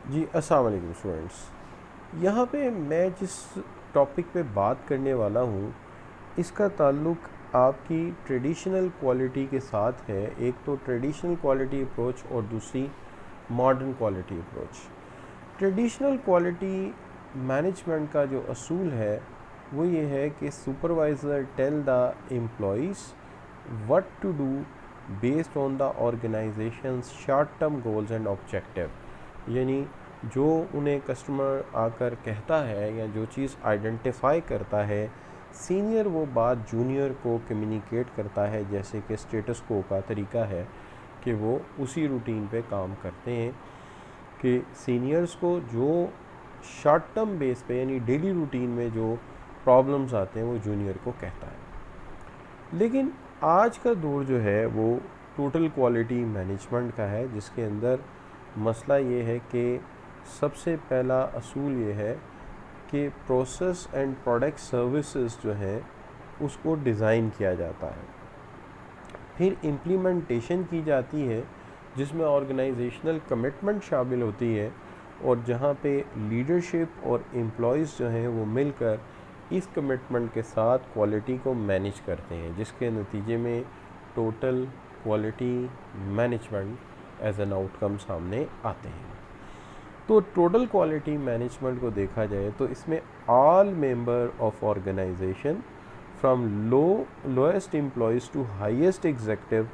जी अस्सलाम वालेकुम स्टूडेंट्स। यहाँ पे मैं जिस टॉपिक पे बात करने वाला हूँ इसका ताल्लुक आपकी ट्रेडिशनल क्वालिटी के साथ है। एक तो ट्रेडिशनल क्वालिटी अप्रोच और दूसरी modern quality approach. Traditional quality management का जो असूल है वो ये है कि supervisor tell the employees what to do based on the organisations short term goals and objective. यानी जो उन्हें कस्टमर आकर कहता है या जो चीज़ आइडेंटिफाई करता है, सीनियर वो बात जूनियर को कम्युनिकेट करता है, जैसे कि स्टेटस को का तरीका है कि वो उसी रूटीन पे काम करते हैं कि सीनियर्स को जो शॉर्ट टर्म बेस पे यानी डेली रूटीन में जो प्रॉब्लम्स आते हैं वो जूनियर को कहता है। लेकिन आज का दौर जो है वो टोटल क्वालिटी मैनेजमेंट का है, जिसके अंदर मसला ये है कि सबसे पहला असूल ये है कि प्रोसेस एंड प्रोडक्ट सर्विसेज जो हैं उसको डिज़ाइन किया जाता है, फिर इम्प्लीमेंटेशन की जाती है जिसमें ऑर्गेनाइजेशनल कमिटमेंट शामिल होती है और जहाँ पे लीडरशिप और एम्प्लॉयज़ जो हैं वो मिलकर इस कमिटमेंट के साथ क्वालिटी को मैनेज करते हैं, जिसके नतीजे में total quality management as an outcome सामने आते हैं। तो टोटल क्वालिटी मैनेजमेंट को देखा जाए तो इसमें all member of organisation from lowest employees to highest executive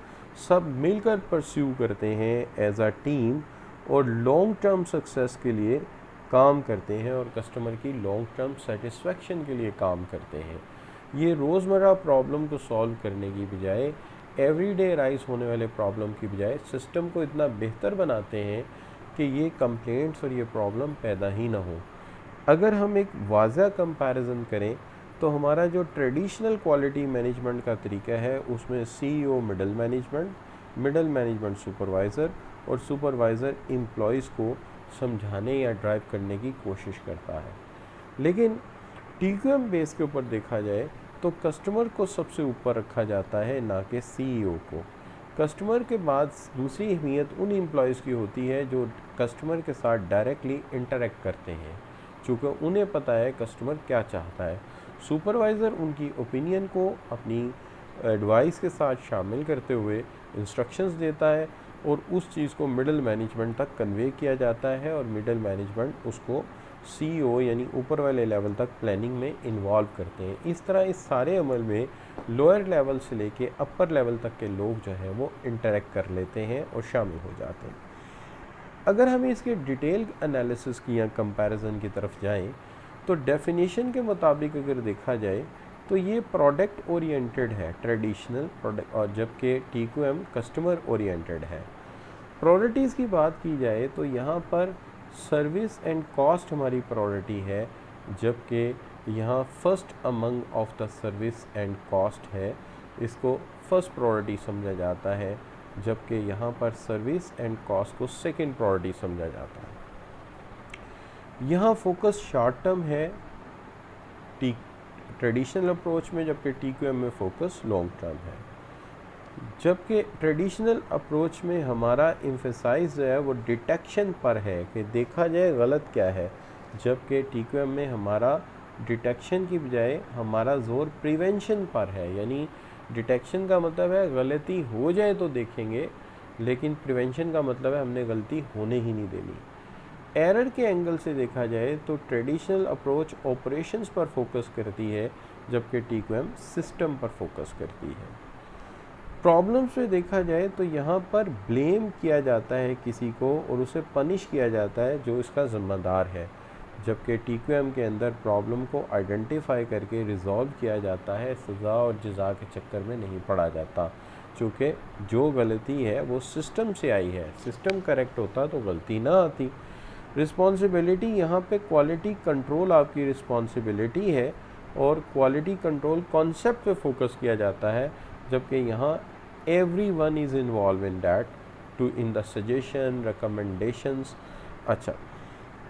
सब मिलकर परस्यू करते हैं एज अ टीम और लॉन्ग टर्म सक्सेस के लिए काम करते हैं और कस्टमर की लॉन्ग टर्म सेटिस्फेक्शन के लिए काम करते हैं। ये रोज़मर्रा प्रॉब्लम को सॉल्व करने की बजाय, एवरीडे राइज होने वाले प्रॉब्लम की बजाय सिस्टम को इतना बेहतर बनाते हैं कि ये कंप्लेंट्स और ये प्रॉब्लम पैदा ही ना हो। अगर हम एक वाज़ा कंपैरिजन करें तो हमारा जो ट्रेडिशनल क्वालिटी मैनेजमेंट का तरीका है उसमें सीईओ मिडल मैनेजमेंट सुपरवाइज़र और सुपरवाइज़र एम्प्लॉयज़ को समझाने या ड्राइव करने की कोशिश करता है। लेकिन टीक्यूएम बेस के ऊपर देखा जाए तो कस्टमर को सबसे ऊपर रखा जाता है, ना कि सीईओ को। कस्टमर के बाद दूसरी अहमियत उन एम्प्लॉयज़ की होती है जो कस्टमर के साथ डायरेक्टली इंटरेक्ट करते हैं, चूँकि उन्हें पता है कस्टमर क्या चाहता है। सुपरवाइज़र उनकी ओपिनियन को अपनी एडवाइस के साथ शामिल करते हुए इंस्ट्रक्शंस देता है और उस चीज़ को मिडिल मैनेजमेंट तक कन्वे किया जाता है और मिडिल मैनेजमेंट उसको सीईओ यानी ऊपर वाले लेवल तक प्लानिंग में इन्वॉल्व करते हैं। इस तरह इस सारे अमल में लोअर लेवल से लेके अपर लेवल तक के लोग जो हैं वो इंटरेक्ट कर लेते हैं और शामिल हो जाते हैं। अगर हम इसके डिटेल एनालिसिस की या कंपैरिजन की तरफ जाएं तो डेफिनेशन के मुताबिक अगर देखा जाए तो ये प्रोडक्ट ओरिएंटेड है ट्रेडिशनल प्रोडक्ट, और जबकि टीक्यूएम कस्टमर ओरिएंटेड है। प्रायोरिटीज़ की बात की जाए तो यहाँ पर सर्विस एंड कॉस्ट हमारी प्रायोरिटी है, जबकि यहाँ first among of the service and cost है, इसको फर्स्ट प्रायोरिटी समझा जाता है, जबकि यहाँ पर सर्विस एंड कॉस्ट को सेकंड प्रायोरिटी समझा जाता है। यहाँ फोकस शॉर्ट टर्म है ट्रेडिशनल अप्रोच में, जबकि टीक्यूएम में फोकस लॉन्ग टर्म है। जबकि ट्रेडिशनल अप्रोच में हमारा एम्फेसाइज जो है वो डिटेक्शन पर है कि देखा जाए गलत क्या है, जबकि टीक्यूएम में हमारा डिटेक्शन की बजाय हमारा जोर प्रिवेंशन पर है। यानी डिटेक्शन का मतलब है गलती हो जाए तो देखेंगे, लेकिन प्रिवेंशन का मतलब है हमने गलती होने ही नहीं देनी। एरर के एंगल से देखा जाए तो ट्रेडिशनल अप्रोच ऑपरेशंस पर फोकस करती है, जबकि टीक्यूएम सिस्टम पर फोकस करती है। प्रॉब्लम्स में देखा जाए तो यहाँ पर ब्लेम किया जाता है किसी को और उसे पनिश किया जाता है जो इसका ज़िम्मेदार है, जबकि टीक्यूएम के अंदर प्रॉब्लम को आइडेंटिफाई करके रिजॉल्व किया जाता है, सज़ा और जज़ा के चक्कर में नहीं पड़ा जाता, क्योंकि जो गलती है वो सिस्टम से आई है। सिस्टम करेक्ट होता तो गलती ना आती। रिस्पॉन्सिबिलिटी यहाँ पे क्वालिटी कंट्रोल आपकी रिस्पॉन्सिबिलिटी है और क्वालिटी कंट्रोल कॉन्सेप्ट पे फोकस किया जाता है, जबकि यहाँ everyone is involved in that to in the suggestion recommendations। अच्छा,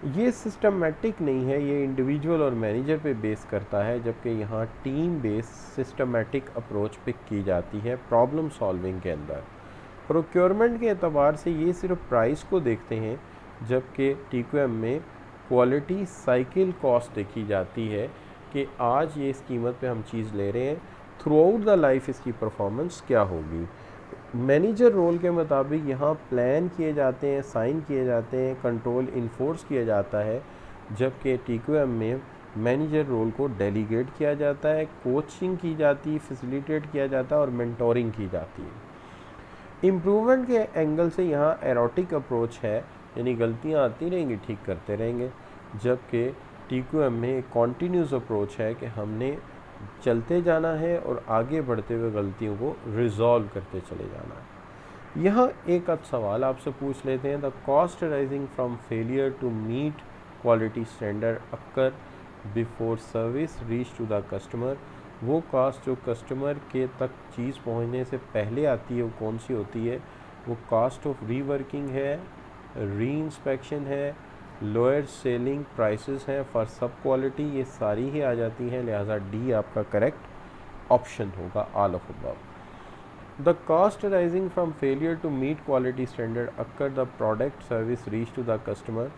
ये सिस्टमेटिक नहीं है, ये इंडिविजुअल और मैनेजर पे बेस करता है, जबकि यहाँ team base systematic approach pick की जाती है प्रॉब्लम सॉल्विंग के अंदर। प्रोक्योरमेंट के एतबार से ये सिर्फ प्राइस को देखते हैं, जबकि TQM में क्वालिटी साइकिल कॉस्ट देखी जाती है कि आज ये इस कीमत पे हम चीज़ ले रहे हैं, थ्रू आउट द लाइफ इसकी परफॉर्मेंस क्या होगी। मैनेजर रोल के मुताबिक यहाँ प्लान किए जाते हैं, साइन किए जाते हैं, कंट्रोल इन्फोर्स किया जाता है, जबकि TQM में मैनेजर रोल को डेलीगेट किया जाता है, कोचिंग की जाती है, फैसिलिटेट किया जाता है और मेंटोरिंग की जाती है। इम्प्रूवमेंट के एंगल से यहाँ एरोटिक अप्रोच है, यानी गलतियाँ आती रहेंगी, ठीक करते रहेंगे, जबकि TQM में एक कॉन्टीन्यूस अप्रोच है कि हमने चलते जाना है और आगे बढ़ते हुए गलतियों को रिजॉल्व करते चले जाना है। यहाँ एक आध सवाल आपसे पूछ लेते हैं। The cost arising from failure to meet quality standard occur before service reach to the customer. वो कॉस्ट जो कस्टमर के तक चीज़ पहुँचने से पहले आती है वो कौन सी होती है? वो कॉस्ट ऑफ रीवर्किंग है, री इंस्पेक्शन है, लोअर सेलिंग प्राइसेस हैं फॉर सब क्वालिटी, ये सारी ही आ जाती हैं, लिहाजा डी आपका करेक्ट ऑप्शन होगा, all of above. The cost arising from failure to meet quality standard occur the product service reach to the customer.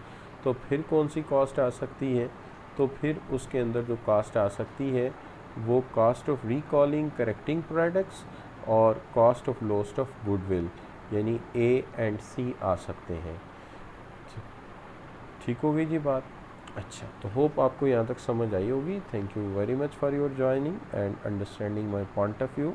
तो फिर कौन सी कॉस्ट आ सकती है? तो फिर उसके अंदर जो कॉस्ट आ सकती है वो cost of recalling correcting products और cost of lost of goodwill, यानी ए एंड सी आ सकते हैं। ठीक हो गई जी बात। अच्छा, तो होप आपको यहाँ तक समझ आई होगी। Thank you very much for your joining and understanding my point of view.